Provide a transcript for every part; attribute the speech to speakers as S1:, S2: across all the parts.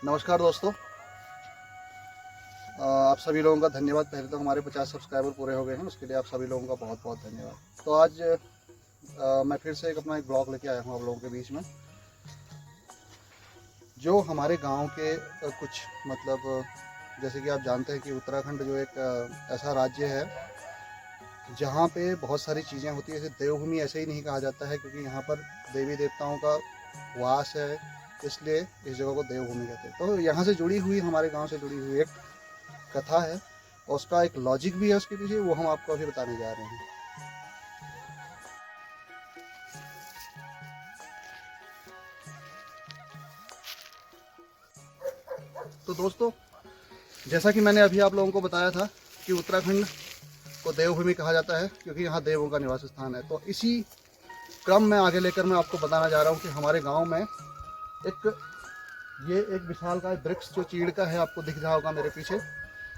S1: नमस्कार दोस्तों, आप सभी लोगों का धन्यवाद। पहले तो हमारे 50 सब्सक्राइबर पूरे हो गए हैं, उसके लिए आप सभी लोगों का बहुत बहुत धन्यवाद। तो आज मैं फिर से अपना एक ब्लॉग लेके आया हूँ आप लोगों के बीच में, जो हमारे गांव के कुछ मतलब जैसे कि आप जानते हैं कि उत्तराखंड जो एक ऐसा राज्य है जहाँ पे बहुत सारी चीज़ें होती है। जैसे देवभूमि ऐसे ही नहीं कहा जाता है क्योंकि यहाँ पर देवी देवताओं का वास है, इसलिए इस जगह को देवभूमि कहते हैं। तो यहाँ से जुड़ी हुई, हमारे गांव से जुड़ी हुई एक कथा है और उसका एक लॉजिक भी है उसके पीछे, वो हम आपको अभी बताने जा रहे हैं। तो दोस्तों, जैसा कि मैंने अभी आप लोगों को बताया था कि उत्तराखंड को देवभूमि कहा जाता है क्योंकि यहाँ देवों का निवास स्थान है। तो इसी क्रम में आगे लेकर मैं आपको बताना जा रहा हूँ कि हमारे गांव में एक विशाल का वृक्ष जो चीड़ का है, आपको दिख रहा होगा मेरे पीछे।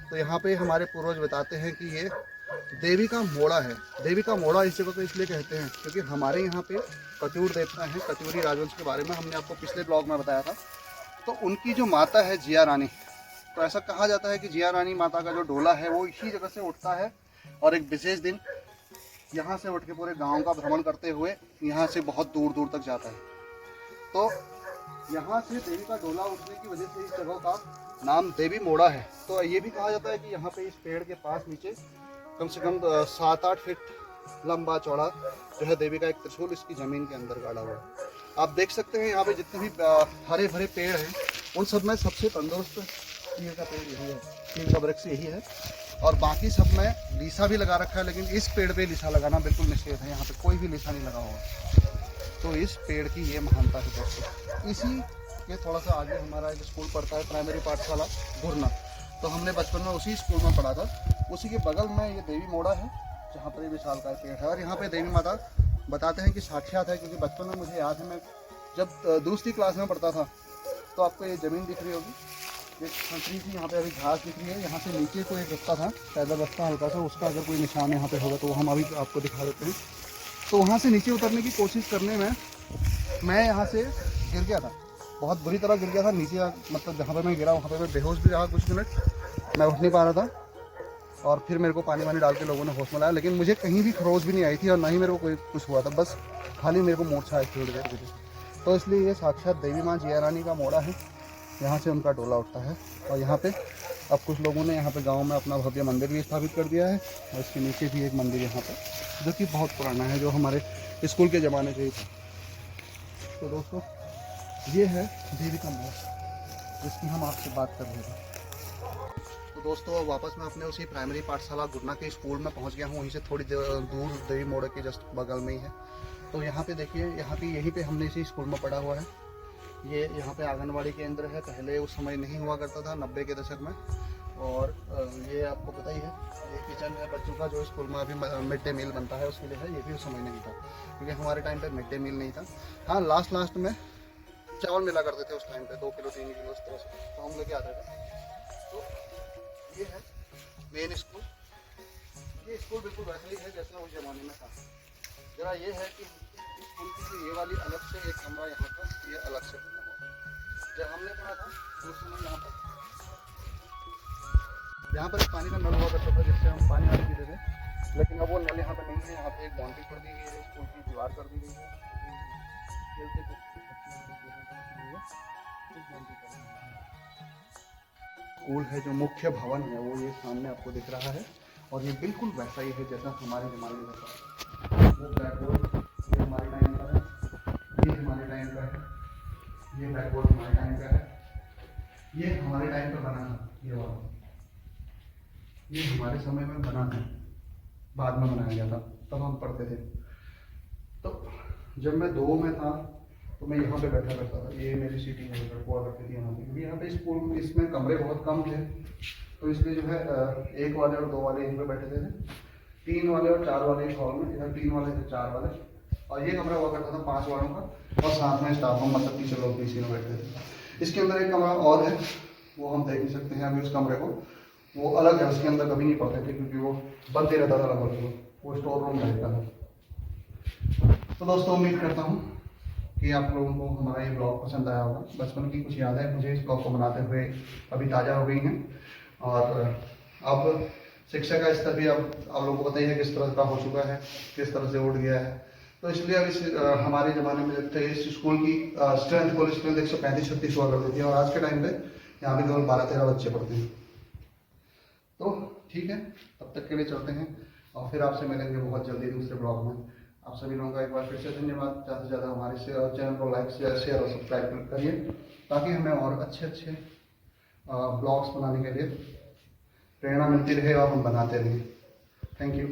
S1: तो यहाँ पे हमारे पूर्वज बताते हैं कि ये देवी का मोड़ा है। देवी का मोड़ा इस जगह को इसलिए कहते हैं क्योंकि हमारे यहाँ पे कत्यूर देवता हैं। कत्यूरी राजवंश के बारे में हमने आपको पिछले ब्लॉग में बताया था। तो उनकी जो माता है जिया रानी, तो ऐसा कहा जाता है कि जिया रानी माता का जो डोला है वो इसी जगह से उठता है और एक विशेष दिन यहाँ से उठ के पूरे गाँव का भ्रमण करते हुए यहाँ से बहुत दूर दूर तक जाता है। तो यहाँ से देवी का डोला उठने की वजह से इस जगह का नाम देवी मोड़ा है। तो ये भी कहा जाता है कि यहाँ पे इस पेड़ के पास नीचे कम से कम 7-8 फीट लंबा चौड़ा जो है देवी का एक त्रिशूल इसकी जमीन के अंदर गाड़ा हुआ है। आप देख सकते हैं यहाँ पे जितने भी हरे भरे पेड़ हैं उन सब में सबसे तंदुरुस्त चीड़ का पेड़ यही है, चीड़ का वृक्ष यही है। और बाकी सब में लीसा भी लगा रखा है, लेकिन इस पेड़ पे लीसा लगाना बिल्कुल निषेध है। यहाँ पे कोई भी लीसा नहीं लगा हुआ। तो इस पेड़ की ये महानता है दोस्तों। इसी के थोड़ा सा आगे हमारा एक स्कूल पड़ता है, प्राइमरी पाठशाला गुरना। तो हमने बचपन में उसी स्कूल में पढ़ा था। उसी के बगल में ये देवी मोड़ा है जहाँ पर ये विशाल का पेड़ है। और यहाँ पे देवी माता बताते हैं कि साक्षात है, क्योंकि बचपन में मुझे याद है, मैं जब दूसरी क्लास में पढ़ता था तो आपको ये ज़मीन दिख रही होगी, एक खतरी सी यहाँ पे अभी घास दिख रही है। यहाँ से नीचे को एक रास्ता था, पैदल रास्ता हल्का सा, उसका अगर कोई निशान यहाँ पे होगा तो हम अभी आपको दिखा देते हैं। तो वहाँ से नीचे उतरने की कोशिश करने में मैं यहाँ से गिर गया था, बहुत बुरी तरह गिर गया था नीचे। मतलब जहाँ पर मैं गिरा वहाँ पे मैं बेहोश भी रहा कुछ मिनट, मैं उठ नहीं पा रहा था। और फिर मेरे को पानी वानी डाल के लोगों ने होश में लाया, लेकिन मुझे कहीं भी खरोच भी नहीं आई थी और ना ही मेरे को कोई कुछ हुआ था, बस खाली मेरे को मूर्छा आई थी थोड़ी देर के लिए। तो इसलिए ये साक्षात देवी माँ जिया रानी का मोड़ा है, यहाँ से उनका डोला उठता है। और यहाँ पे अब कुछ लोगों ने यहाँ पे गांव में अपना भव्य मंदिर भी स्थापित कर दिया है। और इसके नीचे भी एक मंदिर यहाँ पे जो कि बहुत पुराना है, जो हमारे स्कूल के ज़माने से ही था। तो दोस्तों, ये है देवी का मोड़ जिसकी हम आपसे बात कर रहे थे। तो दोस्तों, वापस मैं अपने उसी प्राइमरी पाठशाला गुरना के स्कूल में पहुँच गया हूँ। वहीं से थोड़ी दूर देवी मोड़ के जस्ट बगल में ही है। तो यहाँ पे देखिए, यहाँ पे यहीं पे हमने इसी स्कूल में पढ़ा हुआ है। ये यहाँ पे आंगनवाड़ी केंद्र है, पहले उस समय नहीं हुआ करता था 90 के दशक में। और ये आपको पता ही है, ये किचन है बच्चों का, जो स्कूल में अभी मिड डे मील बनता है उसके लिए है। ये भी उस समय नहीं था क्योंकि हमारे टाइम पे मिड डे मील नहीं था। हाँ, लास्ट में चावल मिला करते थे उस टाइम पे, 2 किलो 3 किलो इस तरह से, तो हम लेके आते थे। तो ये है मेन स्कूल। ये स्कूल बिल्कुल वैसा ही है जैसा उस जमाने में था। जरा ये है कि स्कूल की ये वाली अलग से एक कमरा यहाँ का, ये अलग से बना हुआ। जब हमने पढ़ा था तो उस समय यहाँ पर एक पानी का नल हुआ करता था जिससे हम पानी वानी पीते थे, लेकिन अब वो नल यहाँ पर नहीं है। यहाँ पे एक बाउंड्री कर दी गई है, स्कूल की दीवार कर दी गई है। स्कूल है जो मुख्य भवन है वो ये सामने आपको दिख रहा है, और ये बिल्कुल वैसा ही है जैसा हमारे ज़माने में था। वो ब्लैक बोर्ड ये हमारे टाइम का है, ये हमारे टाइम का है, ये ब्लैक बोर्ड हमारे टाइम का है, ये हमारे टाइम पर बना था। ये हमारे समय में बना था, बाद में बनाया गया था, तब हम पढ़ते थे। तो जब मैं 2 में था तो मैं यहाँ पे बैठा करता था। ये मेरी सीटिंग हुआ करती थी यहाँ पे, क्योंकि यहाँ पे स्कूल इसमें कमरे बहुत कम थे, तो इसलिए जो है 1 वाले और 2 वाले यहीं पे बैठे थे, 3 वाले और 4 वाले एक हॉल में, इधर 3 वाले थे 4 वाले, और ये कमरा हुआ करता था 5 वालों का, और साथ में स्टाफ रूम, मतलब टीचर लोग भी इसी में बैठते थे। इसके अंदर एक कमरा और है, वो हम देख नहीं सकते हैं अभी उस कमरे को, वो अलग है, उसके अंदर कभी नहीं पढ़ते थे क्योंकि वो बंद ही रहता था लगभग, वो स्टोर रूम रहता था। तो दोस्तों, उम्मीद करता हूँ कि आप लोगों को हमारा ये ब्लॉग पसंद आया होगा। बचपन की कुछ यादें मुझे इस ब्लॉग को बनाते हुए अभी ताज़ा हो गई हैं, और अब शिक्षा का स्तर भी अब आप लोगों को पता ही है किस तरह का हो चुका है, किस तरह से उठ गया है। तो इसलिए अब इस हमारे ज़माने में थे इस स्कूल की स्ट्रेंथ, कुल स्ट्रेंथ 135-36 हुआ करती थी, और आज के टाइम पे यहाँ पे केवल 12-13 बच्चे पढ़ते हैं। तो ठीक है, तब तक के लिए चलते हैं, और फिर आपसे मिलेंगे बहुत जल्दी दूसरे ब्लॉग में। आप सभी लोगों का एक बार फिर से धन्यवाद। ज़्यादा से ज़्यादा हमारे चैनल को लाइक, शेयर और सब्सक्राइब करिए, ताकि हमें और अच्छे अच्छे ब्लॉग्स बनाने के लिए प्रेरणा मिलती रहे और हम बनाते रहें। Thank you.